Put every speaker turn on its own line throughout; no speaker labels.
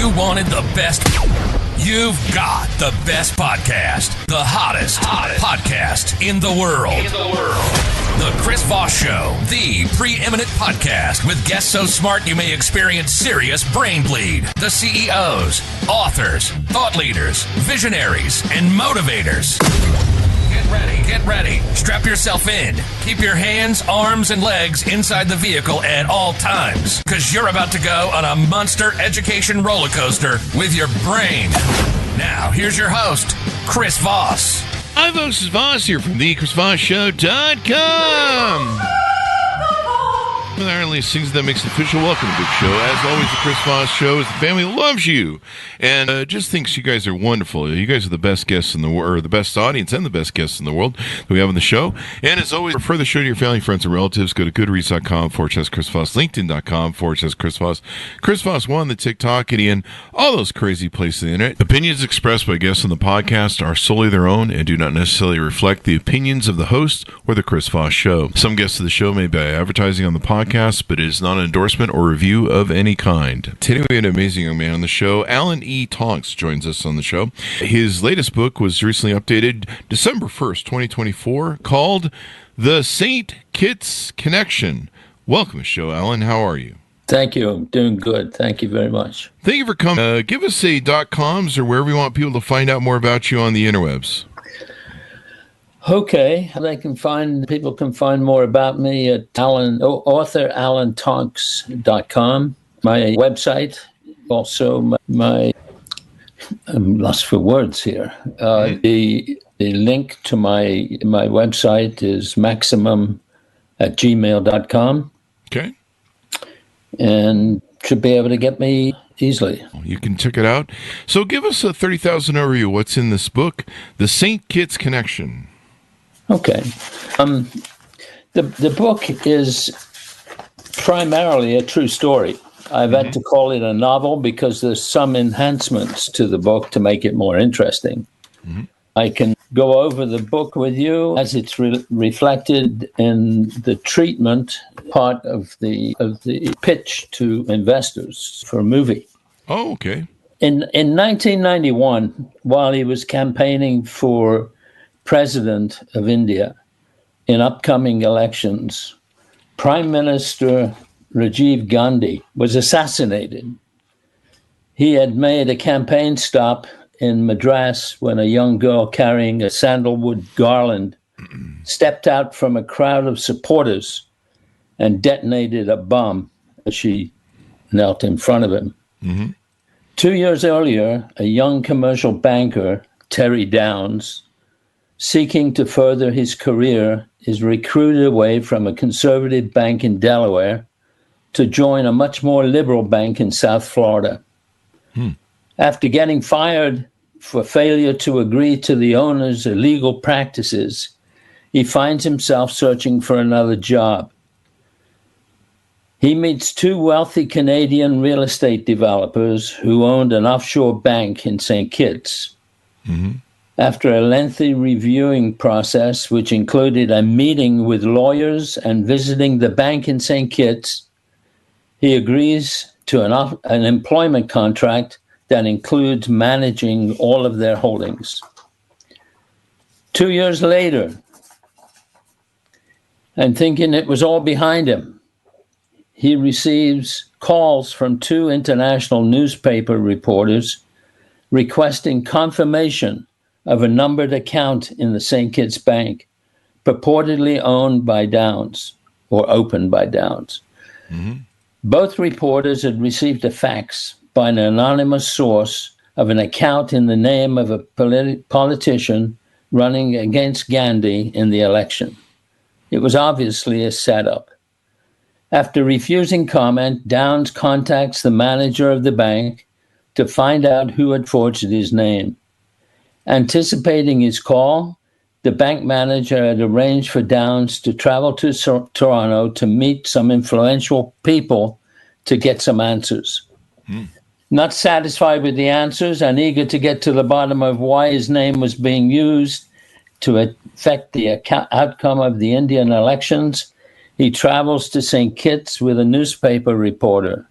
you wanted the best, you've got the best podcast. The hottest podcast in the world. The Chris Voss Show, the preeminent podcast with guests so smart you may experience serious brain bleed. The CEOs, authors, thought leaders, visionaries, and motivators. Get ready. Strap yourself in. Keep your hands, arms, and legs inside the vehicle at all times, because you're about to go on a monster education roller coaster with your brain. Now, here's your host, Chris Voss.
Hi, folks. It's Voss here from thechrisvossshow.com. With our only things that makes it official. Welcome to Big Show. As always, the Chris Voss Show is the family that loves you and just thinks you guys are wonderful. You guys are the best guests in the world, or the best audience and the best guests in the world that we have on the show. And as always, refer the show to your family, friends, and relatives. Go to goodreads.com/Chris Voss, LinkedIn.com/Chris Voss, Chris Voss 1, the TikTok, and all those crazy places on the internet. Opinions expressed by guests on the podcast are solely their own and do not necessarily reflect the opinions of the host or the Chris Voss Show. Some guests of the show may be advertising on the podcast, but it is not an endorsement or review of any kind. Today we had an amazing young man on the show. Alan E. Tonks joins us on the show. His latest book was recently updated December 1st, 2024, called The St. Kitts Connection. Welcome to the show, Alan. How are you?
Thank you. I'm doing good. Thank you very much.
Thank you for coming. Give us a .coms or wherever you want people to find out more about you on the interwebs.
Okay, people can find more about me at author.alantonks.com. My website, also my I'm lost for words here. The link to my website is maximum@gmail.com.
Okay.
And should be able to get me easily.
You can check it out. So give us a 30,000 overview. What's in this book, The St. Kitts Connection?
Okay. The book is primarily a true story. I've had to call it a novel because there's some enhancements to the book to make it more interesting. Mm-hmm. I can go over the book with you as it's reflected in the treatment part of the pitch to investors for a movie.
Oh, okay.
In 1991, while he was campaigning for President of India in upcoming elections, Prime Minister Rajiv Gandhi was assassinated. He had made a campaign stop in Madras when a young girl carrying a sandalwood garland stepped out from a crowd of supporters and detonated a bomb as she knelt in front of him. Mm-hmm. 2 years earlier, a young commercial banker, Terry Downs, seeking to further his career, is recruited away from a conservative bank in Delaware to join a much more liberal bank in South Florida. After getting fired for failure to agree to the owner's illegal practices, he finds himself searching for another job. He meets two wealthy Canadian real estate developers who owned an offshore bank in St. Kitts. Mm-hmm. After a lengthy reviewing process, which included a meeting with lawyers and visiting the bank in St. Kitts, he agrees to an employment contract that includes managing all of their holdings. 2 years later, and thinking it was all behind him, he receives calls from two international newspaper reporters requesting confirmation of a numbered account in the St. Kitts Bank, purportedly owned by Downs or opened by Downs. Mm-hmm. Both reporters had received a fax by an anonymous source of an account in the name of a politician running against Gandhi in the election. It was obviously a setup. After refusing comment, Downs contacts the manager of the bank to find out who had forged his name. Anticipating his call, the bank manager had arranged for Downs to travel to Toronto to meet some influential people to get some answers. Not satisfied with the answers and eager to get to the bottom of why his name was being used to affect the outcome of the Indian elections, he travels to St. Kitts with a newspaper reporter.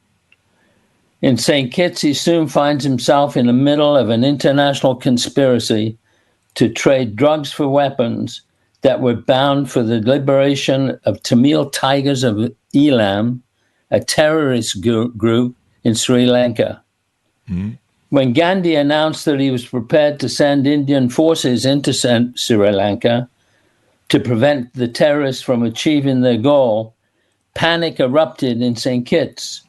In St. Kitts, he soon finds himself in the middle of an international conspiracy to trade drugs for weapons that were bound for the liberation of Tamil Tigers of Elam, a terrorist group in Sri Lanka. Mm-hmm. When Gandhi announced that he was prepared to send Indian forces into Sri Lanka to prevent the terrorists from achieving their goal, panic erupted in St. Kitts.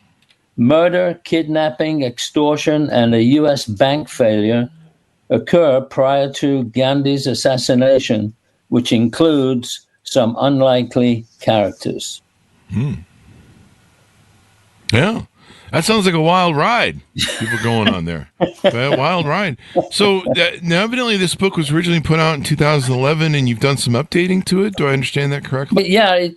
Murder, kidnapping, extortion, and a U.S. bank failure occur prior to Gandhi's assassination, which includes some unlikely characters.
Yeah. That sounds like a wild ride people going on there. Wild ride. So now evidently this book was originally put out in 2011 and you've done some updating to it. Do I understand that correctly?
But yeah,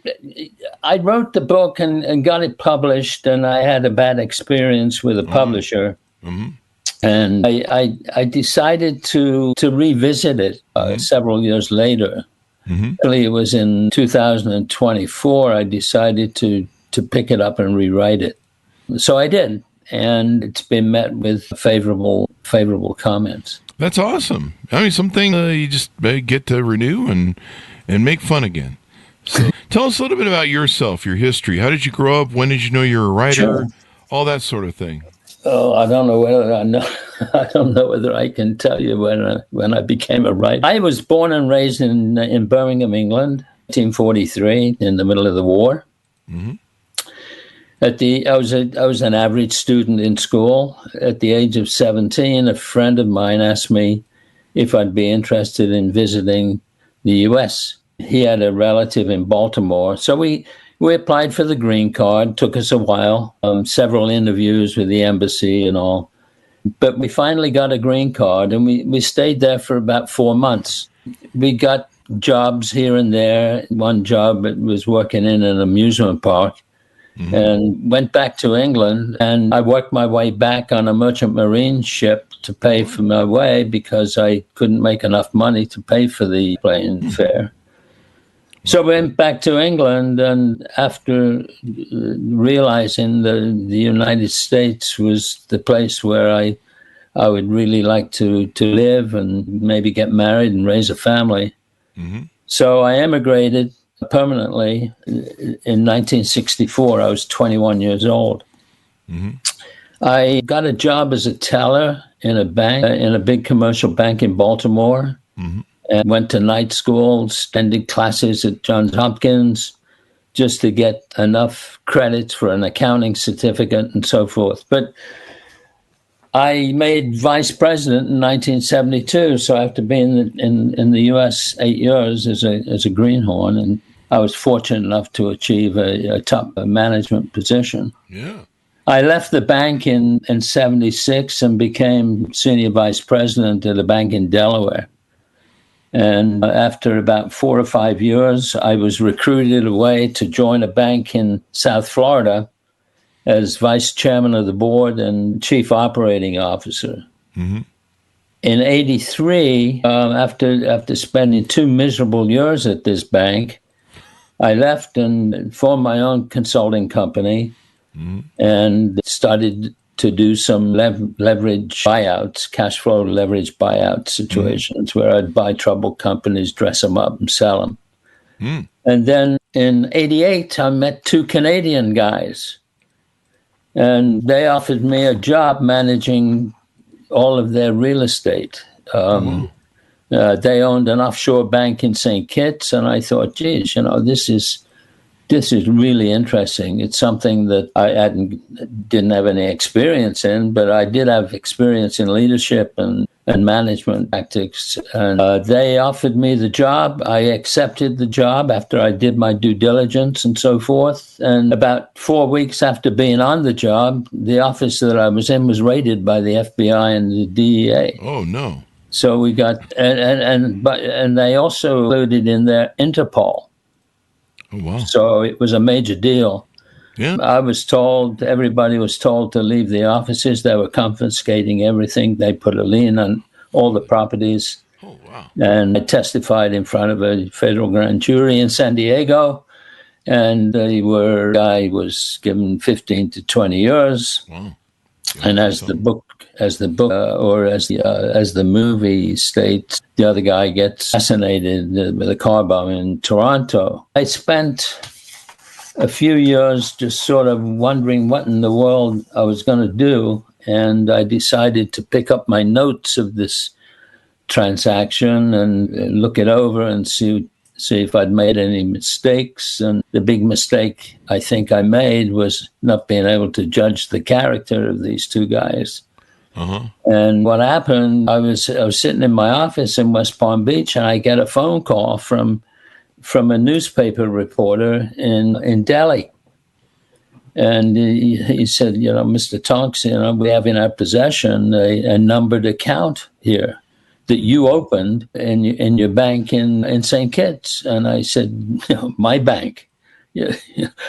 I wrote the book and got it published, and I had a bad experience with a publisher. Mm-hmm. And I decided to revisit it several years later. Mm-hmm. Actually, it was in 2024 I decided to pick it up and rewrite it. So I did, and it's been met with favorable comments.
That's awesome. I mean, something you just get to renew and make fun again. So tell us a little bit about yourself, your history. How did you grow up? When did you know you were a writer? Sure. All that sort of thing.
Oh, I don't know whether I know. I don't know whether I can tell you when I became a writer. I was born and raised in Birmingham, England, 1943, in the middle of the war. Mm-hmm. I was an average student in school. At the age of 17, a friend of mine asked me if I'd be interested in visiting the U.S. He had a relative in Baltimore, so we applied for the green card. Took us a while, several interviews with the embassy and all, but we finally got a green card, and we stayed there for about 4 months. We got jobs here and there. One job was working in an amusement park. Mm-hmm. And went back to England, and I worked my way back on a merchant marine ship to pay for my way because I couldn't make enough money to pay for the plane fare. So I went back to England, and after realizing that the United States was the place where I would really like to live and maybe get married and raise a family. Mm-hmm. So I emigrated permanently in 1964. I was 21 years old. Mm-hmm. I got a job as a teller in a bank, in a big commercial bank in Baltimore, mm-hmm. and went to night school, attended classes at Johns Hopkins just to get enough credits for an accounting certificate and so forth. But I made vice president in 1972, so after being in the U.S. 8 years as a greenhorn, and I was fortunate enough to achieve a top management position. Yeah, I left the bank in 76 and became senior vice president at a bank in Delaware. And after about 4 or 5 years, I was recruited away to join a bank in South Florida as vice chairman of the board and chief operating officer. Mm-hmm. In 83, after spending 2 miserable years at this bank, I left and formed my own consulting company, mm-hmm. and started to do some leverage buyouts, cash flow leverage buyout situations, mm-hmm. where I'd buy troubled companies, dress them up, and sell them. Mm. And then in 88, I met 2 Canadian guys, and they offered me a job managing all of their real estate. They owned an offshore bank in St. Kitts, and I thought, geez, this is really interesting. It's something that I didn't have any experience in, but I did have experience in leadership and management tactics. And they offered me the job. I accepted the job after I did my due diligence and so forth. And about 4 weeks after being on the job, the office that I was in was raided by the FBI and the DEA.
Oh, no.
So we got, and they also included in there Interpol.
Oh, wow.
So it was a major deal.
Yeah.
Everybody was told to leave the offices. They were confiscating everything. They put a lien on all the properties.
Oh, wow.
And I testified in front of a federal grand jury in San Diego. And the guy was given 15 to 20 years.
Wow.
And as the book, or as the movie states, the other guy gets assassinated with a car bomb in Toronto. I spent a few years just sort of wondering what in the world I was going to do, and I decided to pick up my notes of this transaction and look it over and see if I'd made any mistakes. And the big mistake I think I made was not being able to judge the character of these two guys.
Uh-huh.
And what happened, I was sitting in my office in West Palm Beach, and I get a phone call from a newspaper reporter in Delhi. And he said, Mr. Tonks, we have in our possession a numbered account here that you opened in your bank in St. Kitts. And I said, my bank. Yeah,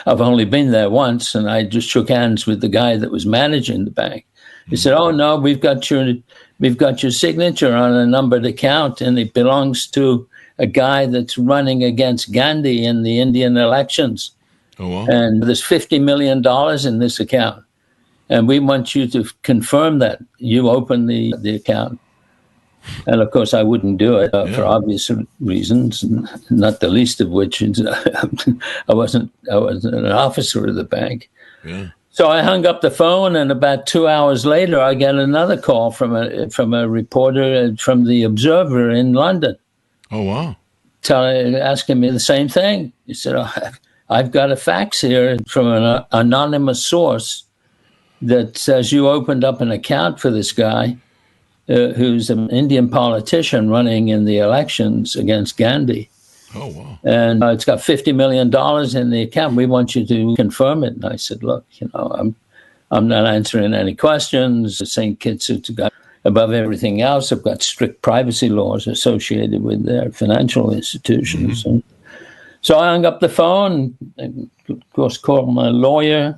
I've only been there once, and I just shook hands with the guy that was managing the bank. He said, "Oh no, we've got your signature on a numbered account, and it belongs to a guy that's running against Gandhi in the Indian elections.
Oh, wow.
And there's $50 million in this account, and we want you to confirm that you opened the account." And of course, I wouldn't do it for obvious reasons, not the least of which is I wasn't an officer of the bank.
Yeah.
So I hung up the phone, and about 2 hours later, I get another call from a reporter from the Observer in London.
Oh, wow.
Asking me the same thing. He said, I've got a fax here from an anonymous source that says you opened up an account for this guy who's an Indian politician running in the elections against Gandhi.
Oh, wow.
And it's got $50 million in the account. We want you to confirm it. And I said, look, I'm not answering any questions. St. Kitts has got, above everything else, have got strict privacy laws associated with their financial institutions.
Mm-hmm.
And so I hung up the phone, and of course, called my lawyer.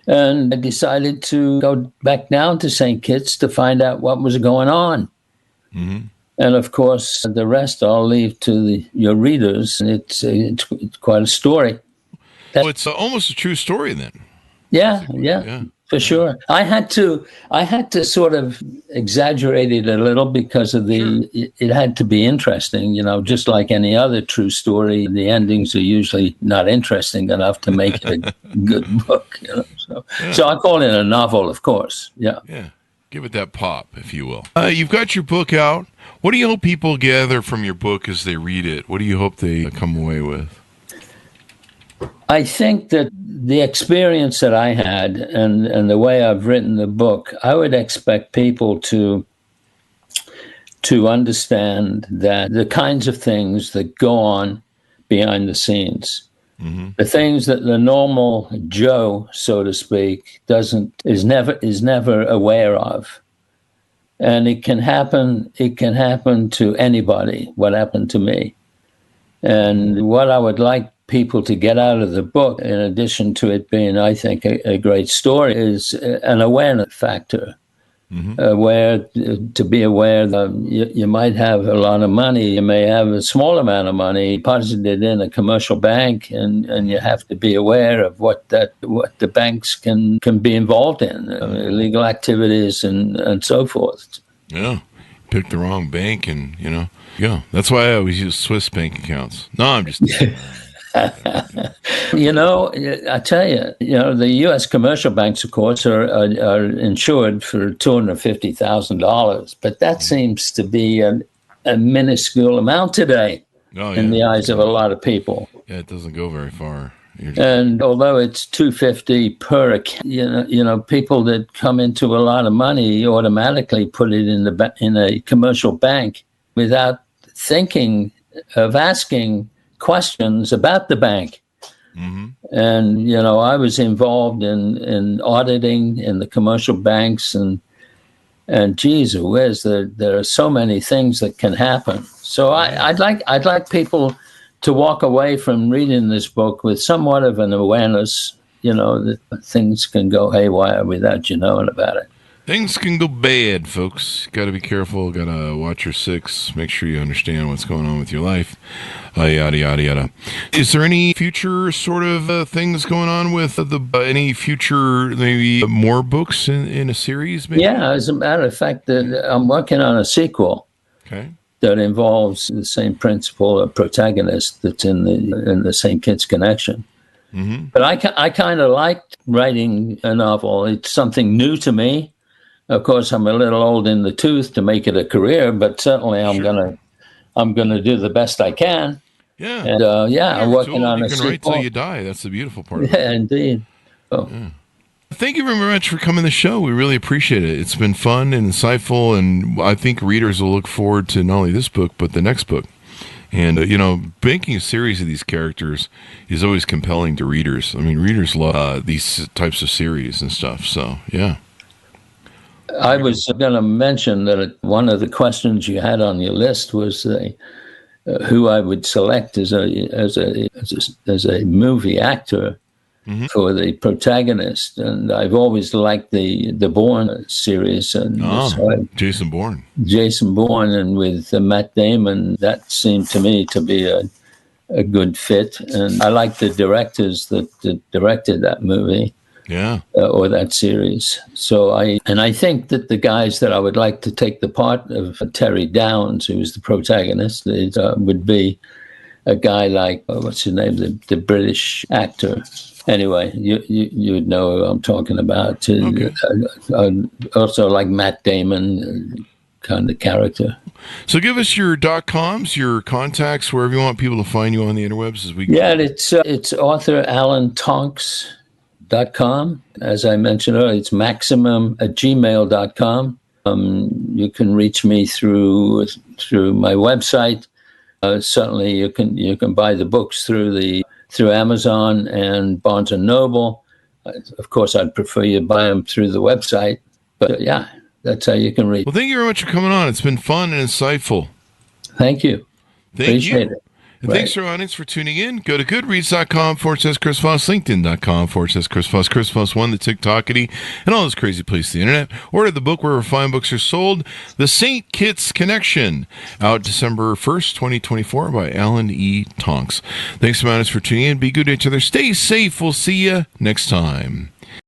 And I decided to go back down to St. Kitts to find out what was going on.
Mm-hmm.
And of course, the rest I'll leave to your readers. And it's quite a story.
Well, it's almost a true story then.
Yeah, for sure. I had to sort of exaggerate it a little because of it had to be interesting, just like any other true story. The endings are usually not interesting enough to make it a good book, So I call it a novel, of course. Yeah.
Yeah. Give it that pop, if you will. You've got your book out. What do you hope people gather from your book as they read it? What do you hope they come away with?
I think that the experience that I had and the way I've written the book, I would expect people to understand that the kinds of things that go on behind the scenes, mm-hmm. the things that the normal Joe, so to speak, is never aware of. And it can happen to anybody, what happened to me. And what I would like people to get out of the book, in addition to it being, I think, a great story, is an awareness factor. Mm-hmm. To be aware that you might have a lot of money, you may have a small amount of money deposited in a commercial bank, and you have to be aware of what the banks can be involved in, illegal activities and so forth.
Yeah, picked the wrong bank, and yeah, that's why I always use Swiss bank accounts. No, I'm just.
I tell you, the U.S. commercial banks, of course, are insured for $250,000, but that seems to be a minuscule amount today in the eyes of a lot of people.
Yeah, it doesn't go very far.
And although it's $250 per account, people that come into a lot of money automatically put it in a commercial bank without thinking of asking questions about the bank. Mm-hmm. And, I was involved in auditing in the commercial banks, and geez whiz, there are so many things that can happen. So I'd like people to walk away from reading this book with somewhat of an awareness, that things can go haywire without you knowing about it.
Things can go bad, folks. Got to be careful. Got to watch your six. Make sure you understand what's going on with your life. Yada, yada, yada. Is there any future sort of things going on with any future, maybe more books in a series? Maybe?
Yeah, as a matter of fact, I'm working on a sequel.
Okay.
That involves the same principal, a protagonist that's in the St. Kitts connection. Mm-hmm. But I kind of liked writing a novel. It's something new to me. Of course, I'm a little old in the tooth to make it a career, but certainly I'm gonna do the best I can.
Yeah,
and I'm working on a sequel.
You can write till you die. That's the beautiful part.
Yeah, indeed. Oh.
Yeah. Thank you very much for coming to the show. We really appreciate it. It's been fun and insightful, and I think readers will look forward to not only this book but the next book. And, making a series of these characters is always compelling to readers. I mean, readers love these types of series and stuff. So, yeah.
I was going to mention that one of the questions you had on your list was who I would select as a movie actor for the protagonist, and I've always liked the Bourne series, and
Jason Bourne,
and with Matt Damon, that seemed to me to be a good fit, and I like the directors that directed that movie.
Yeah.
Or that series. So I think that the guys that I would like to take the part of Terry Downs, who was the protagonist, would be a guy like, what's his name, the British actor. Anyway, you would know who I'm talking about.
Okay.
Also like Matt Damon kind of character.
So give us your .coms, your contacts, wherever you want people to find you on the interwebs as we go.
Yeah, it's author Alan Tonks. .com. As I mentioned earlier, it's maximum@gmail.com. You can reach me through my website. Certainly, you can buy the books through Amazon and Barnes and Noble. Of course, I'd prefer you buy them through the website. But yeah, that's how you can reach.
Well, thank you very much for coming on. It's been fun and insightful.
Thank you. Appreciate it.
And thanks to our audience for tuning in. Go to goodreads.com/Chris Voss, LinkedIn.com/Chris Voss, Chris Voss 1, the TikTokity, and all those crazy places on the internet. Order the book wherever fine books are sold. The St. Kitts Connection, out December 1st, 2024 by Alan E. Tonks. Thanks to our audience for tuning in. Be good to each other. Stay safe. We'll see you next time.